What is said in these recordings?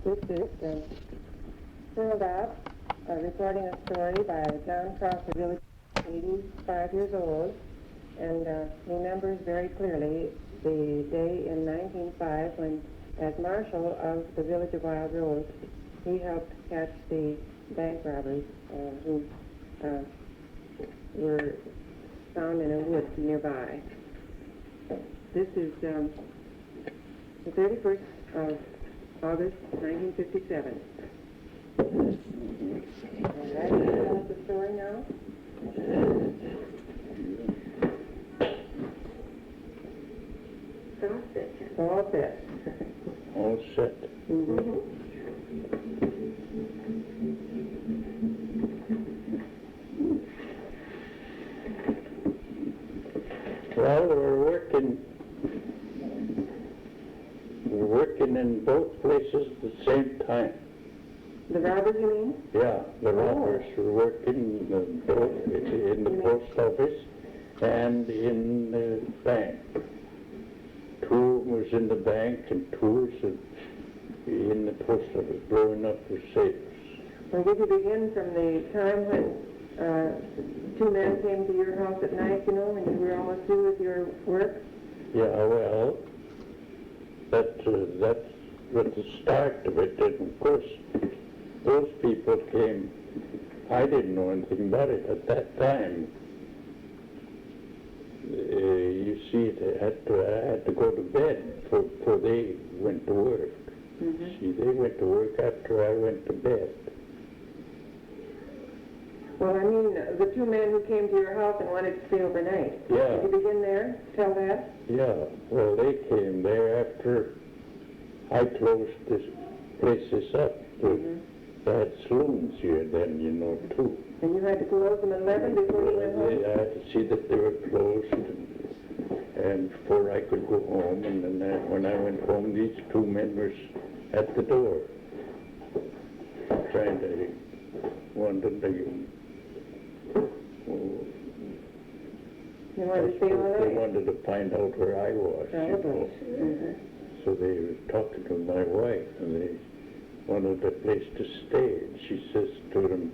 This is filled out, reporting a story by John Crawford, village, 85 years old, and remembers very clearly the day in 1905 when, as marshal of the village of Wild Rose, he helped catch the bank robbers who were found in a wood nearby. This is the 31st of August 1957. All right, you tell us the story now? All set. All set. Mm-hmm. Well, we're working in both places at the same time. The robbers, you mean? Yeah, the robbers were working both in the post office and in the bank. Two was in the bank and two was in the post office, blowing up the safes. Well, did you begin from the time when two men came to your house at night, you know, when you were almost through with your work? Yeah, well, that's was the start of it. And of course, those people came. I didn't know anything about it at that time. You see, I had to go to bed before they went to work. Mm-hmm. See, they went to work after I went to bed. Well, I mean, the two men who came to your house and wanted to stay overnight. Yeah. Did you begin there? Tell that? Yeah, well, they came there after I closed this places up. Mm-hmm. They had saloons here then, you know, too. And you had to close them at 11 before you went home? I had to see that they were closed and before I could go home. And then when I went home, these two men were at the door trying to, wanted to, You wanted to stay all they night? wanted to find out where I was. You know. Mm-hmm. So they were talking to my wife, and they wanted a place to stay. And she says to them,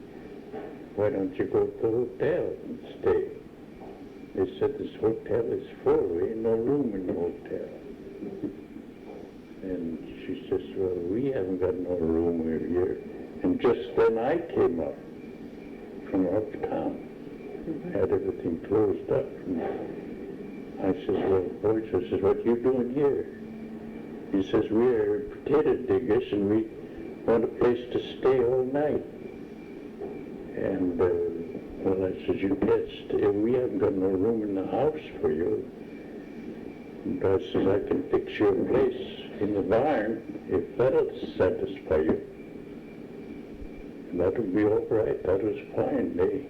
"Why don't you go to the hotel and stay?" They said, "This hotel is full. There ain't no room in the hotel." And she says, "Well, we haven't got no room here." And just then I came up from uptown. Had everything closed up. And I says, "Well, boys," I says, "what you doing here?" He says, "We're potato diggers and we want a place to stay all night." And, well, I says, "You can't stay. We haven't got no room in the house for you." And I says, "I can fix you a place in the barn if that'll satisfy you." And that would be all right. That was fine. They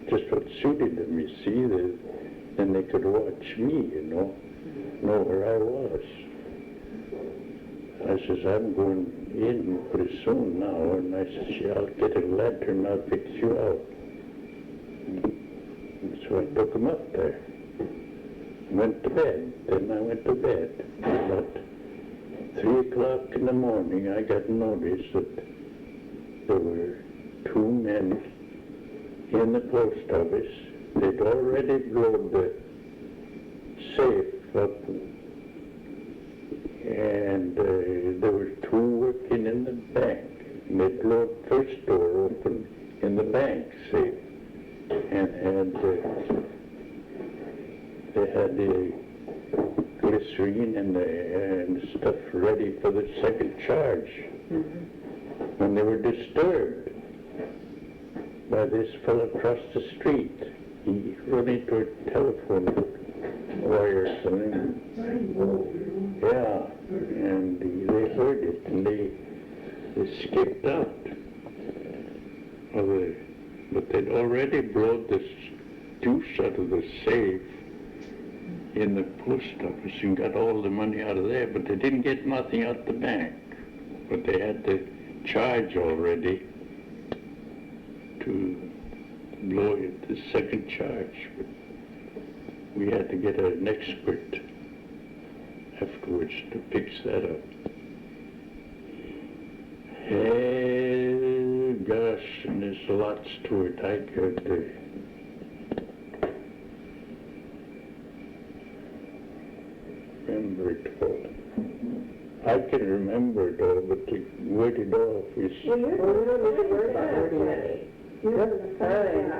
just what suited them, you see. Then they could watch me, you know where I was. I says, "I'm going in pretty soon now." And I says, "Yeah, I'll get a lantern, I'll fix you out." And so I took him up there. Went to bed. Then I went to bed. About 3 o'clock in the morning, I got notice that there were two men in the post office. They'd already blown the safe up, and there were two working in the bank. And they blew the first door open in the bank safe, and they had the glycerine and the stuff ready for the second charge. Mm-hmm. When they were disturbed by this fellow across the street. He run into a telephone wires and yeah, and they heard it and they skipped out. But they'd already blown the juice out of the safe in the post office and got all the money out of there, but they didn't get nothing out the bank. But they had the charge already to blow it, the second charge. But we had to get an expert afterwards to fix that up. there's lots to it. I could remember it all. I can remember it all, but to wait it off is... Well, you don't need to worry about wording it. That's fine.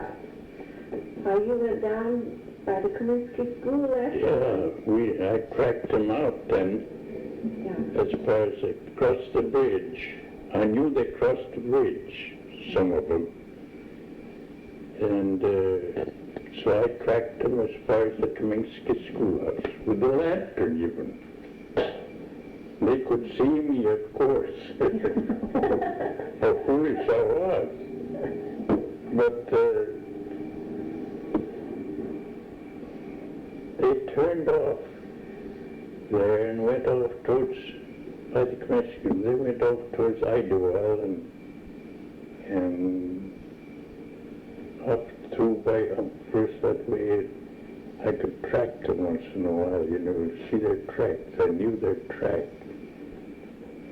How you went down by the Comiskey School last year? I cracked them out then, as far as they crossed the bridge. I knew they crossed the bridge, some of them. And so I cracked them as far as the Comiskey Schoolhouse, with a lantern even. They could see me, of course. How foolish I was. But they turned off there and went off towards, by the Comiskey, they went off towards Idlewild and up through by first that way. I could track them once in a while, you know, see their tracks. I knew their tracks.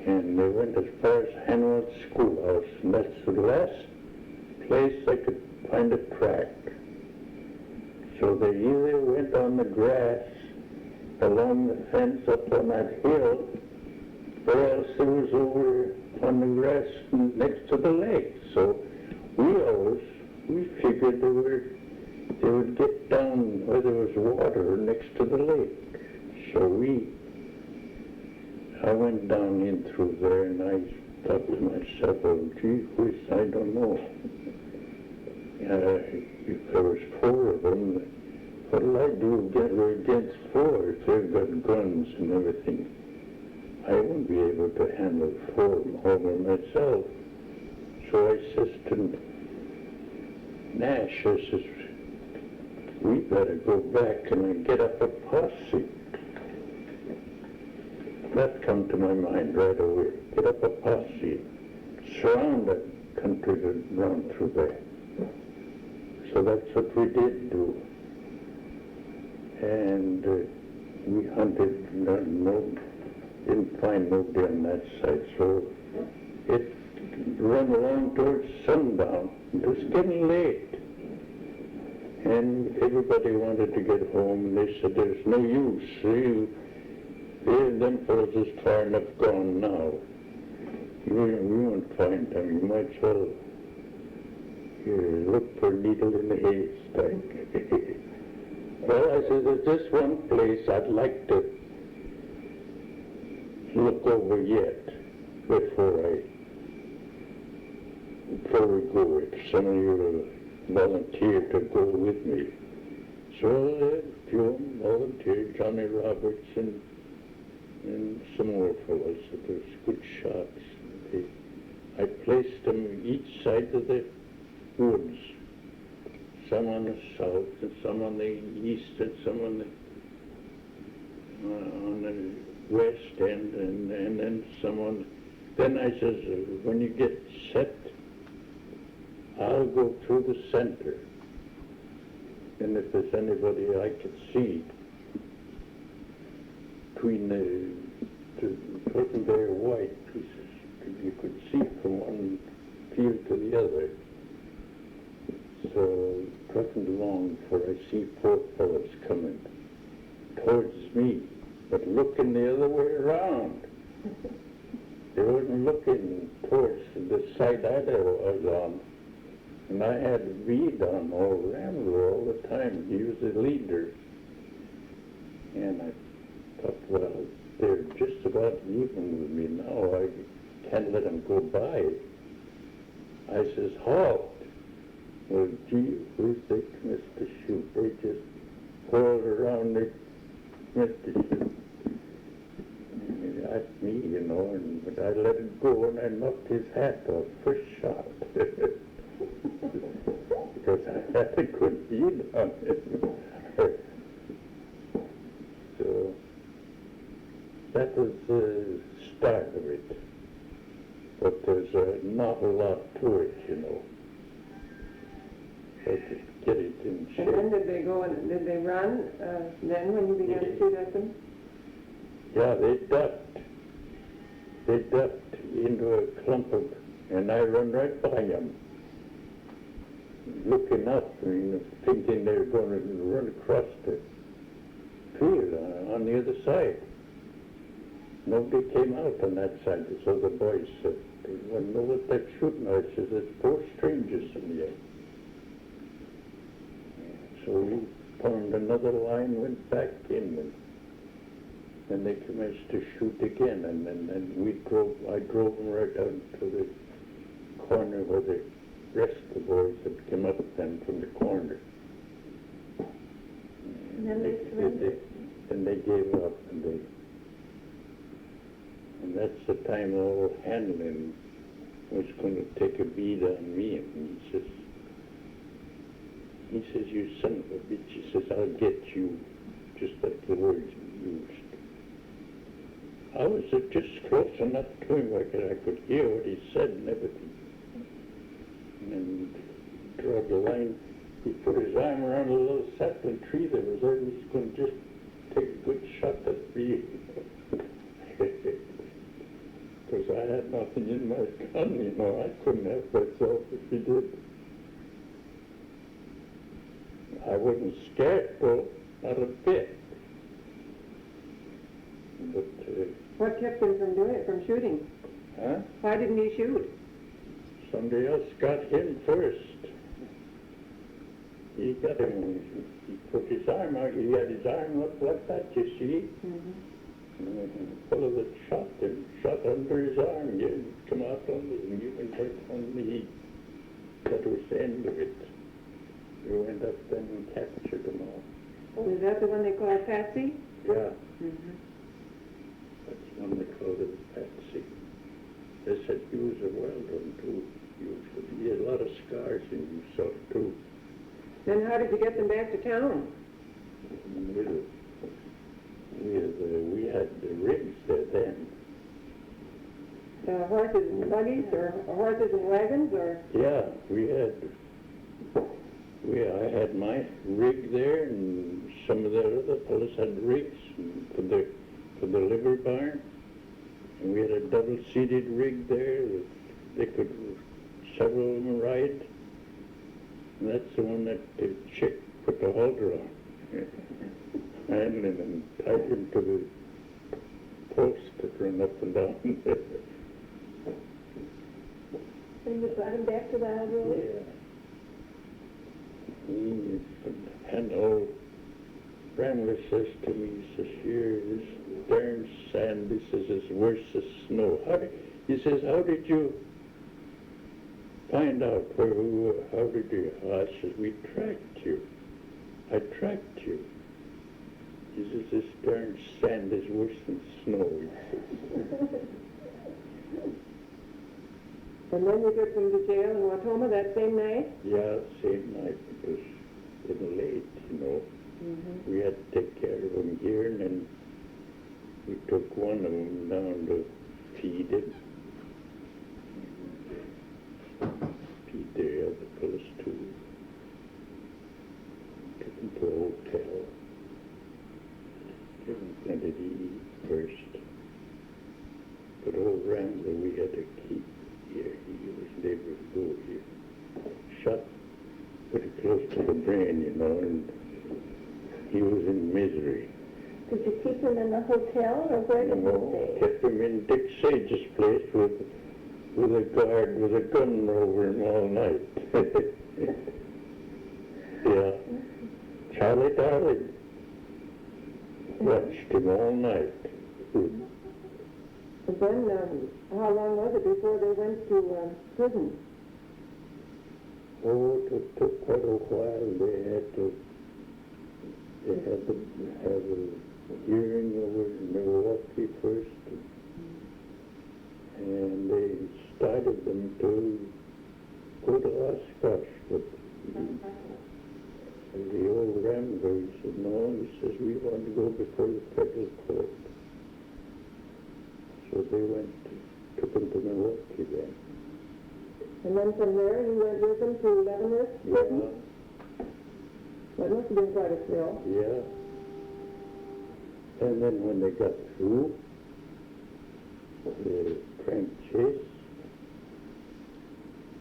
And they went as far as Hanwell Schoolhouse, and that's the last place I could find a track. So they either went on the grass along the fence up on that hill, or else it was over on the grass next to the lake. So we figured they would get down where there was water next to the lake. So I went down in through there, and I thought to myself, oh, gee whiz, I don't know. If there was 4 of them, what'll I do against 4 if they've got guns and everything? I won't be able to handle 4 over myself. So I says to Nash, I says, we better go back and get up a posse. That come to my mind right away. Get up a posse, surround the country around through there. So that's what we did do. And we hunted, didn't find nobody on that side. So it ran along towards sundown. It was getting late. And everybody wanted to get home, and they said, there's no use. Them fellows is far enough gone now. You won't find them. You might as well look for a needle in the haystack. Well, I said, there's just one place I'd like to look over yet before we go. If some of you will volunteer to go with me. So a few volunteered, Johnny Roberts and some more fellows that was good shots. I placed them each side of the woods, some on the south and some on the east and some on the west end and then some on. Then I says, when you get set, I'll go through the center, and if there's anybody I could see between it wasn't very white pieces. You could see from one field to the other. So trucking along, for I see 4 fellows coming towards me, but looking the other way around. They weren't looking towards the side I was on. And I had a bead on old Rambler all the time. He was the leader. And I thought, well, they're just about even with me now. I can't let them go by. I says, halt. Well, gee, where's they missed the shoot? They just whirled around, they missed the shoot. That's me, you know, but I let it go and I knocked his hat off, first shot. Because I had a good bead on him. So that was the start of it. But there's not a lot to it, you know. So to get it in shape. And then did they go and did they run then when you began to shoot at them? Yeah, they ducked. They ducked into a clump of, and I run right by them. looking up, thinking they were going to run across the field on the other side. Nobody came out on that side, so the boys said, they want to know what they're shooting at. I said, there's 4 strangers in there. So we formed another line, went back in, and they commenced to shoot again, and then I drove them right down to the corner where the rest of the boys had come up then from the corner. And then they surrendered. And they gave up, and that's the time old Hanlon was going to take a bead on me, and he says, you son of a bitch, he says, I'll get you, just like the words he used. I was just close enough to him where I could hear what he said and everything. And then draw the line, he put his arm around a little sapling tree that was there, and he's going to just take a good shot at me. Because I had nothing in my gun, I couldn't help myself if he did. I wasn't scared, though, not a bit. But, What kept him from doing it, from shooting? huh? Why didn't he shoot? Somebody else got him first. He got him, he put his arm out, he had his arm up like that, you see? And full of the shot, and shot under his arm, you come out on the, and you went right on the heat. That was the end of it. We went up then and captured them all. Is that the one they call Patsy? Yeah. That's one they called it Patsy. They said he was a wild one too. He had a lot of scars in himself too. Then how did you get them back to town? We had the rigs there then. Horses and buggies, or horses and wagons, or? Yeah, I had my rig there, and some of the other fellows had rigs for the liver barn. And we had a double-seated rig there that they could, several of them ride. And that's the one that the chick put the halter on. Handling and tied him to the post that ran up and down. And you brought him back to the road? Yeah. And old Rambler says to me, he says, here, this darn sand, he says, is worse than snow. He says, how did you find out where we were? How did you? I says, we tracked you. I tracked you. He says, this darn sand is worse than snow, he says. And then you took them to jail in Watoma that same night? Yeah, same night. It was getting late, We had to take care of him here, and then we took one of them down to feed him. Feed the other fellows too. Took him to a hotel. Give him plenty to eat first. But old Rambler we had to keep here. He was able to go here. Shot pretty close to the brain, and he was in misery. Did you keep him in the hotel, or where did you stay? Kept him in Dick Sage's place with a guard with a gun over him all night. Yeah. Charlie Darling watched him all night. And then, how long was it before they went to prison? Oh, it took quite a while. They had to have a hearing over in Milwaukee first, and they started them to go to Oshkosh, but the old Rambler, he said, no, he says, we want to go before the federal court. So they took him to Milwaukee then. And then from there, you went with them to Leavenworth prison? That must have been quite a thrill. Yeah. And then when they got through the crank chase,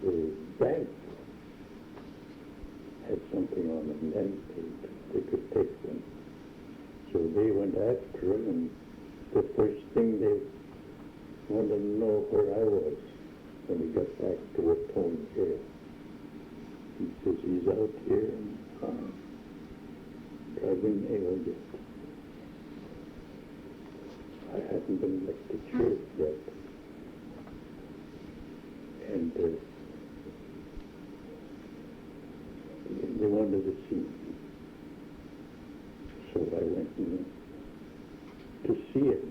the bank something on them then they could take them. So they went after him, and the first thing they wanted to know where I was when he got back to Raton jail. He says he's out here in town. Probably nailed it. I hadn't been elected sheriff yet. And they wanted to see me. So I went in to see him.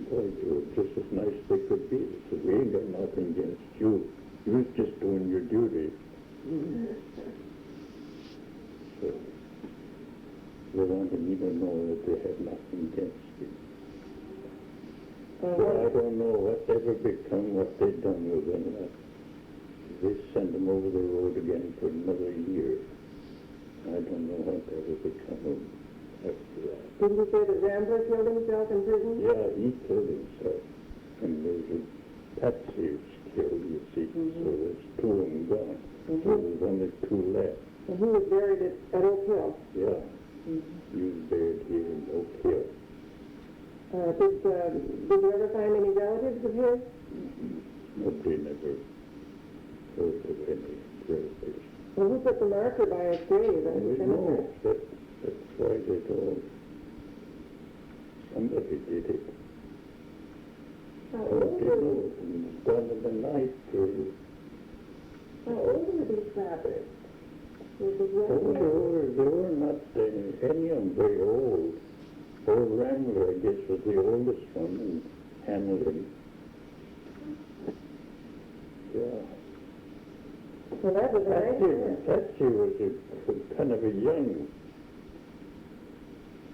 Boy, they were just as nice as they could be. They said, we ain't got nothing against you. You're just doing your duty. So they wanted me to know that they had nothing against me. So I don't know whatever become what they done with him. They sent him over the road again for another year. I don't know whatever become of him after that. Didn't you say that Rambler killed himself in prison? Yeah, he killed himself. And there's a Patsy was killed, you see. So there's two of them gone. So there's only two left. And he was buried at Oak Hill. Yeah. He was buried here in Oak Hill. Did you ever find any relatives of his? Nobody never heard of any relatives. Well, who put the marker by his grave at the We cemetery? know that's why they told. Somebody did it. How Nobody old were knows. And it's done in the night or these robbers? Were they oh, young? they were not any of them very old. Old Rambler, I guess, was the oldest one in Hamilton. Yeah. Well, that was nice. Patsy was a kind of a young.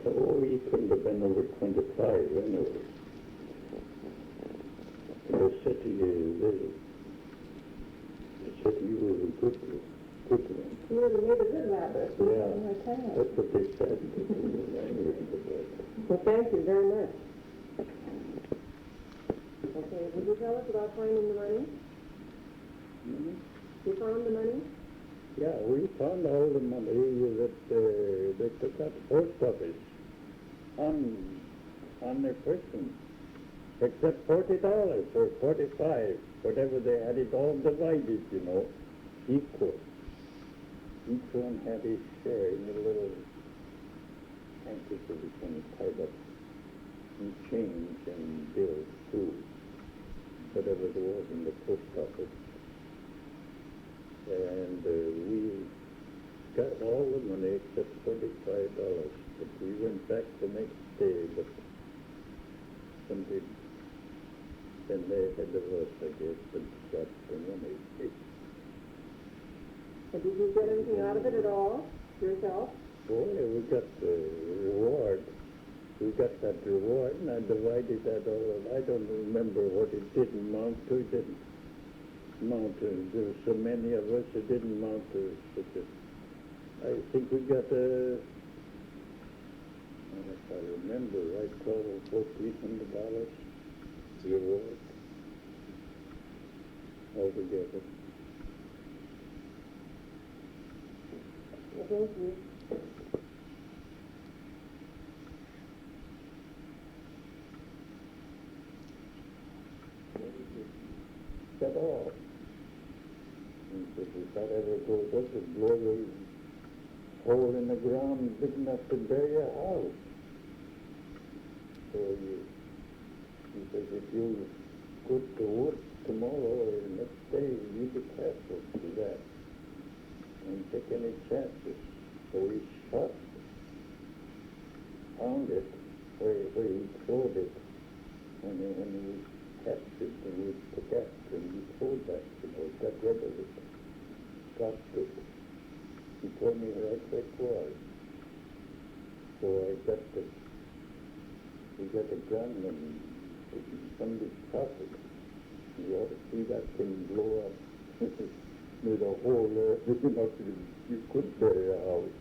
Oh, he couldn't have been over 25 anyway. They said he was a good one. He would have made a good robber. Yeah, that's what they said. Well, thank you very much. Okay, would you tell us about finding the money? You found the money? Yeah, we found all the money that they took out the post office on their person, except $40 or $45, whatever they had it all divided, you know, equal. Each one had his share in a little handkerchief when he tied up in change and bills too, whatever there was in the post office. And we got all the money except $45. But we went back the next day, but somebody then they ahead of us, I guess, and got the money. And did you get anything out of it at all, yourself? Boy, we got the reward. We got that reward, and I divided that all. I don't remember what it didn't amount to. It didn't amount to. There were so many of us, it didn't amount to such a. I think we got if I remember right, $1,400 reward altogether. Well, thank you. Got all. And if that ever goes up, it blows a hole in the ground big enough to bury a house. So he says, if you go to work tomorrow or the next day, you be careful to that. And take any chances. So we shot, found it, where he throwed it. When he captured and we took after him, he throwed that, got rid of it, dropped it. He told me right where it was. So I got we got a gun and somebody shot it. You ought to see that thing blow up. Made a hole there, you could bury a house.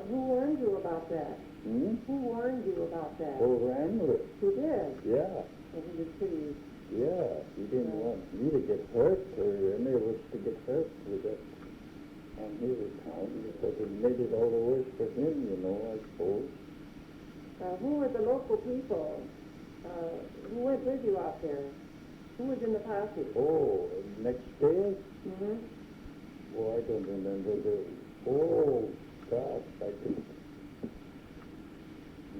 Who warned you about that? Hmm? Who warned you about that? Oh, Rambler. Who did? Yeah. Well, he was pretty... Yeah, he didn't want me to get hurt or any of us to get hurt with that on his account because it made it all the worse for him, you know, I suppose. Who were the local people? Who went with you out there? Who was in the posse? Oh, next day? Mm-hmm. Oh, I don't remember oh, gosh, I can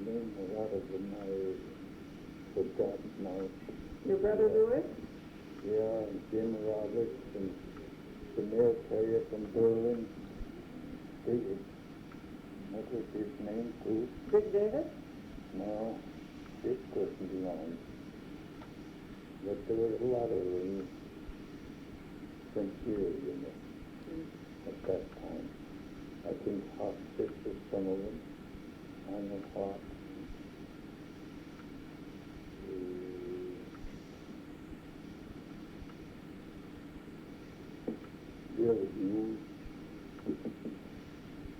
name a lot of them. I forgot now. Your brother Louis? Yeah, and Jim Roberts and the mail carrier from Berlin. What was his name, too? Dick Davis? No, this wasn't along. But there were a lot of them from here, you know, at that time. I think Hawk Six was some of them. Arnold Hawk. Bill Hughes.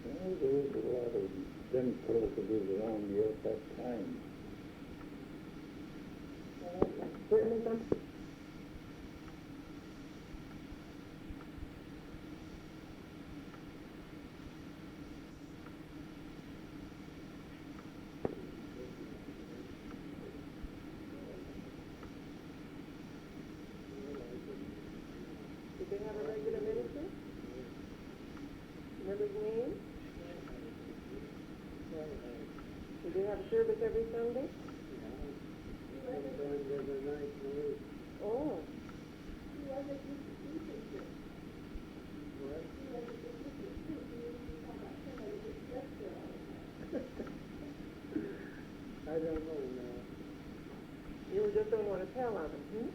Well, there was a lot of them fellows that was around here at that time. Certainly some. Did they have a regular minister? Remember his name? Did they have service every Sunday? Oh. I don't know now. You just don't want to tell on him, hmm?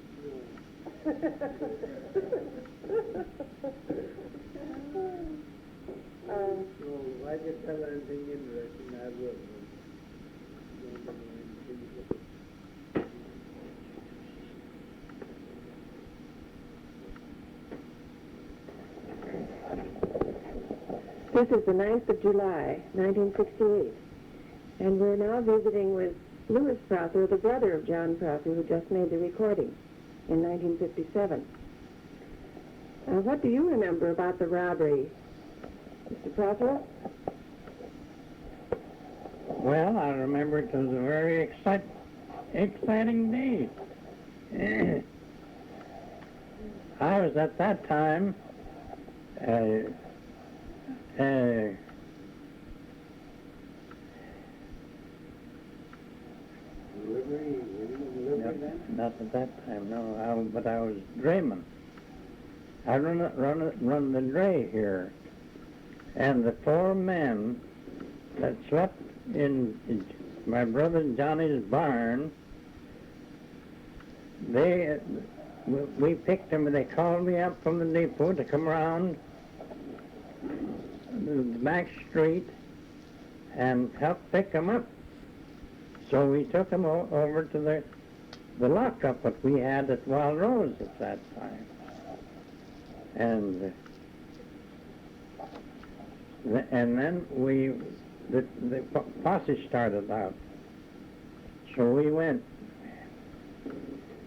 No, I can tell anything interesting, I will. This is the 9th of July, 1968, and we're now visiting with Louis Protheroe, the brother of John Protheroe, who just made the recording in 1957. What do you remember about the robbery, Mr. Protheroe? Well, I remember it was a very exciting day. I was at that time not at that time, no. But I was dreaming. I run the dray here, and the four men that slept in my brother Johnny's barn, we picked them, and they called me up from the depot to come around the back street and help pick them up. So we took them over to the lockup that we had at Wild Rose at that time. And then the posse started out. So we went,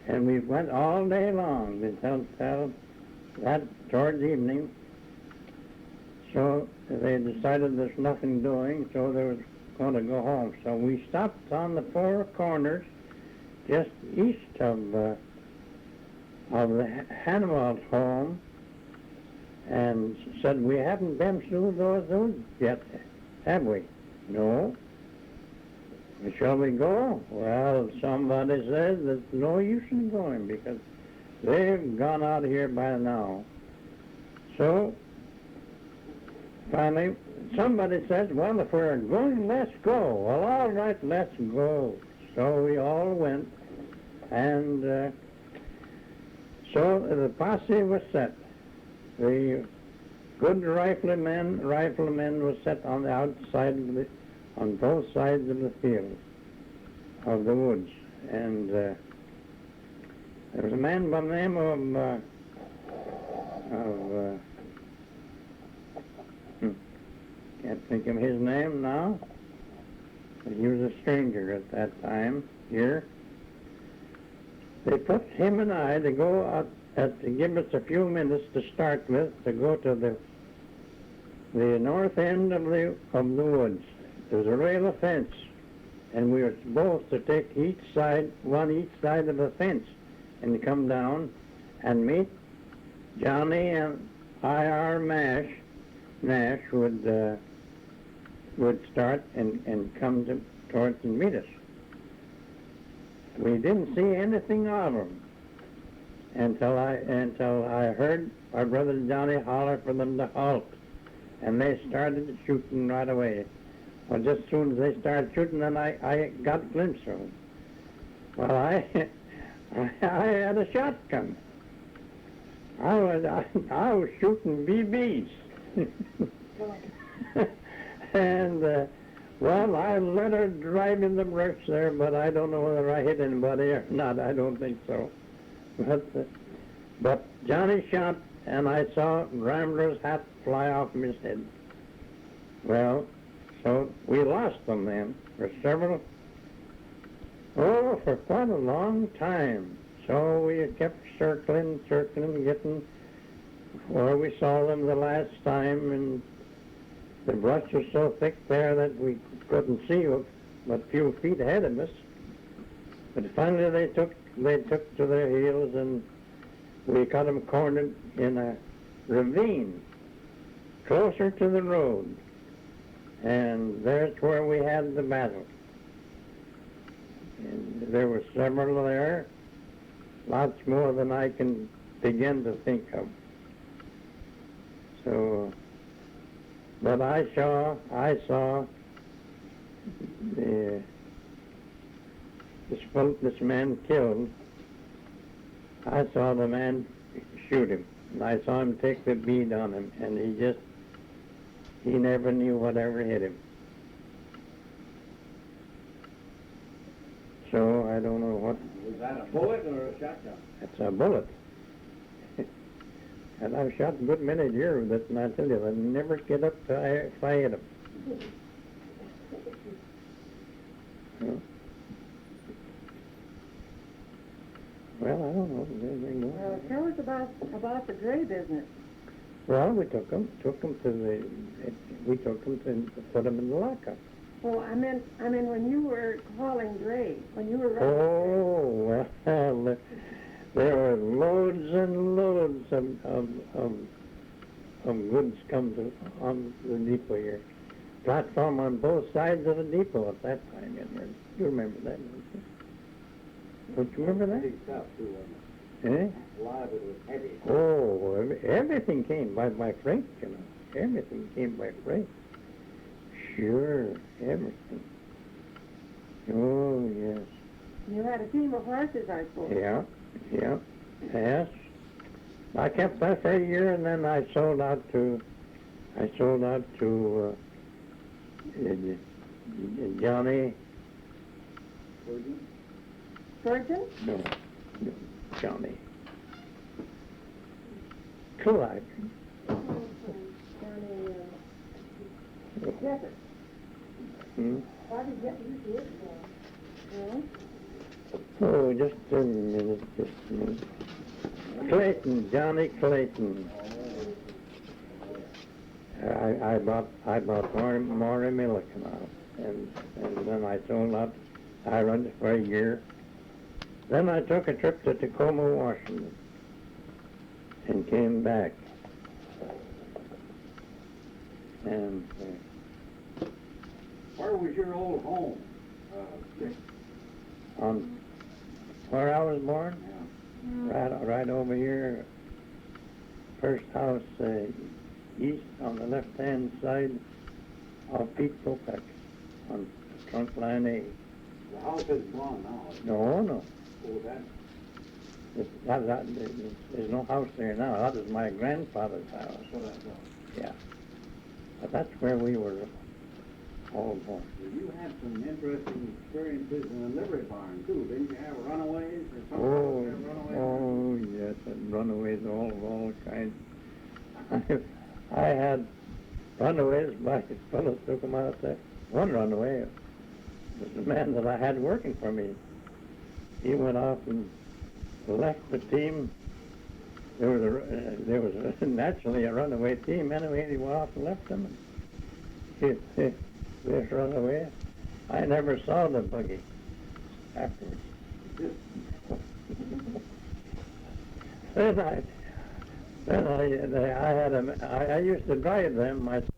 and we went all day long until that towards evening. So they decided there's nothing doing, so they was going to go home. So we stopped on the four corners just east of the Hanwald home, and said, "We haven't been through those yet, have we?" "No." "Shall we go?" "Well, somebody says there's no use in going because they've gone out of here by now." So finally somebody says, "Well, if we're going, let's go." "Well, all right, let's go." So we all went, and so the posse was set. The good riflemen was set on the outside on both sides of the field, of the woods. And there was a man by the name of can't think of his name now, but he was a stranger at that time here. They put him and I to go out to give us a few minutes to start with, to go to the north end of the woods. There's a rail of fence, and we were supposed to take each side of the fence, and come down and meet Johnny and I.R. Nash would start and come towards and meet us. We didn't see anything of them until I heard our brother Johnny holler for them to halt, and they started shooting right away. Well, just as soon as they started shooting, then I got a glimpse of them. Well, I had a shotgun. I was shooting BBs. And well, I let her drive in the brush there, but I don't know whether I hit anybody or not. I don't think so. But Johnny shot, and I saw Rambler's hat fly off from his head. Well, so we lost them then for quite a long time. So we kept circling, getting where we saw them the last time, and the brush was so thick there that we couldn't see but a few feet ahead of us. But finally they took to their heels, and we got them cornered in a ravine closer to the road. And there's where we had the battle. And there were several there, lots more than I can begin to think of. So, but I saw this man killed. I saw the man shoot him, and I saw him take the bead on him, and he never knew whatever hit him. So I don't know what. Was that a bullet or a shotgun? It's a bullet. And I've shot a good many deer with it, and I tell you, they never get up if I hit them. Well, I don't know. Tell us about the gray business. Well, we took them to put them in the lockup. Oh, I mean, when you were hauling gray, when you were. Oh, well, there were loads and loads of goods come on the depot here. Platform on both sides of the depot at that time. You remember that, don't you? Don't you remember that? Big stuff, too, wasn't Eh? it? A lot of it was heavy. Oh, everything came by freight, you know. Everything came by freight. Sure, everything. Oh, yes. You had a team of horses, I suppose. Yeah, yes. I kept that for a year, and then I sold out to Johnny. Surgeon? No, Johnny. Clyde. Johnny, Jeffers. Why did you do it for? Oh, just a minute. Clayton, Johnny Clayton. I bought more Milliken out, and then I sold out. I run it for a year. Then I took a trip to Tacoma, Washington, and came back. And Where was your old home? on where I was born, right over here, first house east on the left-hand side of Pete Popeck on trunk line A. The house is gone now. No. Oh, that. There's no house there now. That is my grandfather's house. That's what I thought. Yeah. But that's where we were all born. Well, you had some interesting experiences in the livery barn, too. Didn't you have runaways or something? Oh, yes, and runaways, all kinds. I had runaways. My fellows took them out there. One runaway was the man that I had working for me. He went off and left the team there was naturally a runaway team anyway. He went off and left them. And this runaway. I never saw the buggy afterwards. Then I used to drive them myself.